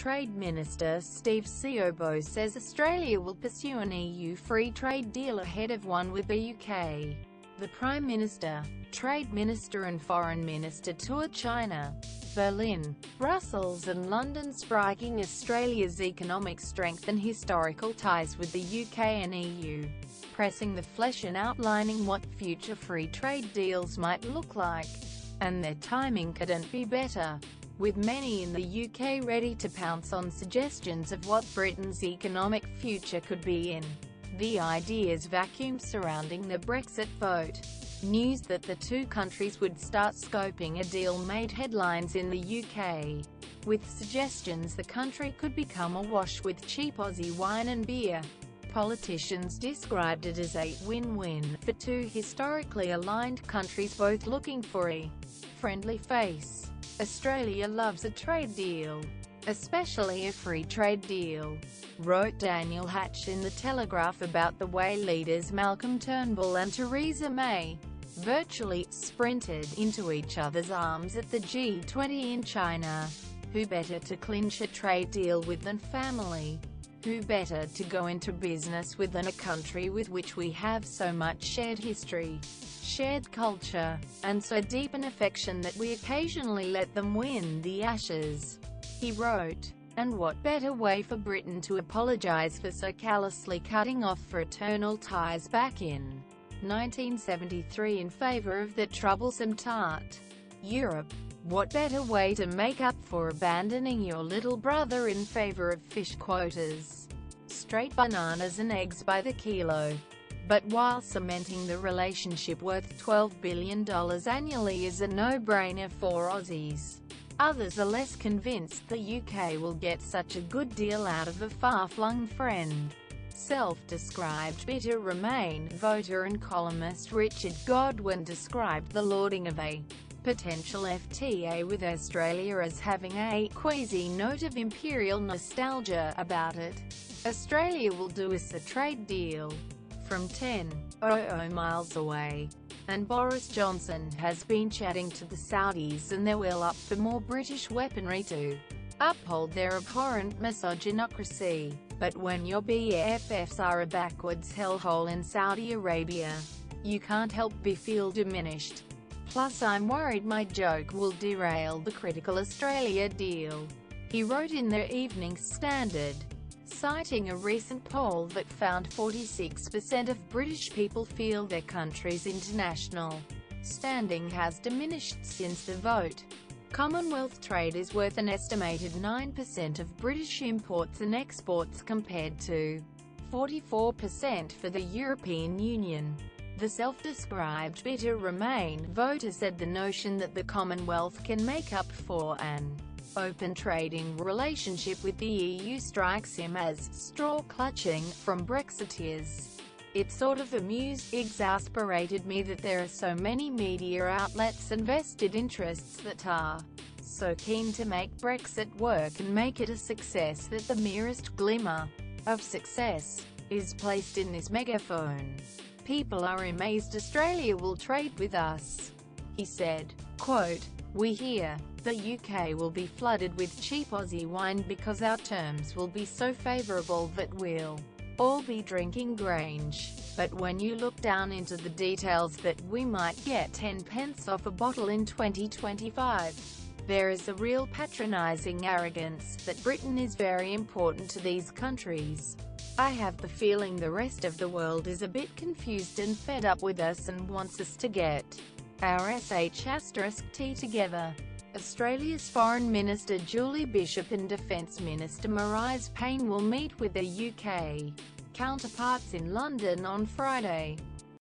Trade Minister Steve Ciobo says Australia will pursue an EU free trade deal ahead of one with the UK. The Prime Minister, Trade Minister and Foreign Minister toured China, Berlin, Brussels and London, spruiking Australia's economic strength and historical ties with the UK and EU, pressing the flesh and outlining what future free trade deals might look like. And their timing couldn't be better, with many in the UK ready to pounce on suggestions of what Britain's economic future could be in. The ideas vacuumed surrounding the Brexit vote. News that the two countries would start scoping a deal made headlines in the UK, with suggestions the country could become awash with cheap Aussie wine and beer. Politicians described it as a win-win for two historically aligned countries both looking for a friendly face. Australia loves a trade deal, especially a free trade deal, wrote Daniel Hatch in The Telegraph about the way leaders Malcolm Turnbull and Theresa May virtually sprinted into each other's arms at the G20 in China. Who better to clinch a trade deal with than family? Who better to go into business with than a country with which we have so much shared history, shared culture, and so deep an affection that we occasionally let them win the Ashes, he wrote. And what better way for Britain to apologise for so callously cutting off fraternal ties back in 1973 in favour of the troublesome tart Europe? What better way to make up for abandoning your little brother in favour of fish quotas, straight bananas and eggs by the kilo? But while cementing the relationship worth $12 billion annually is a no-brainer for Aussies, others are less convinced the UK will get such a good deal out of a far-flung friend. Self-described bitter Remain voter and columnist Richard Godwin described the lauding of a potential FTA with Australia as having a queasy note of imperial nostalgia about it. Australia will do us a trade deal from 10,000 miles away. And Boris Johnson has been chatting to the Saudis and they're well up for more British weaponry to uphold their abhorrent misogynocracy. But when your BFFs are a backwards hellhole in Saudi Arabia, you can't help but feel diminished. Plus I'm worried my joke will derail the critical Australia deal, he wrote in the Evening Standard, citing a recent poll that found 46% of British people feel their country's international standing has diminished since the vote. Commonwealth trade is worth an estimated 9% of British imports and exports compared to 44% for the European Union. The self-described bitter Remain voter said the notion that the Commonwealth can make up for an open trading relationship with the EU strikes him as straw-clutching from Brexiteers. It sort of exasperated me that there are so many media outlets and vested interests that are so keen to make Brexit work and make it a success that the merest glimmer of success is placed in this megaphone. People are amazed Australia will trade with us, he said. Quote, "We hear the UK will be flooded with cheap Aussie wine because our terms will be so favourable that we'll all be drinking Grange. But when you look down into the details that we might get 10 pence off a bottle in 2025, there is a real patronising arrogance that Britain is very important to these countries. I have the feeling the rest of the world is a bit confused and fed up with us and wants us to get our sh*t together." Australia's Foreign Minister Julie Bishop and Defence Minister Marise Payne will meet with their UK counterparts in London on Friday.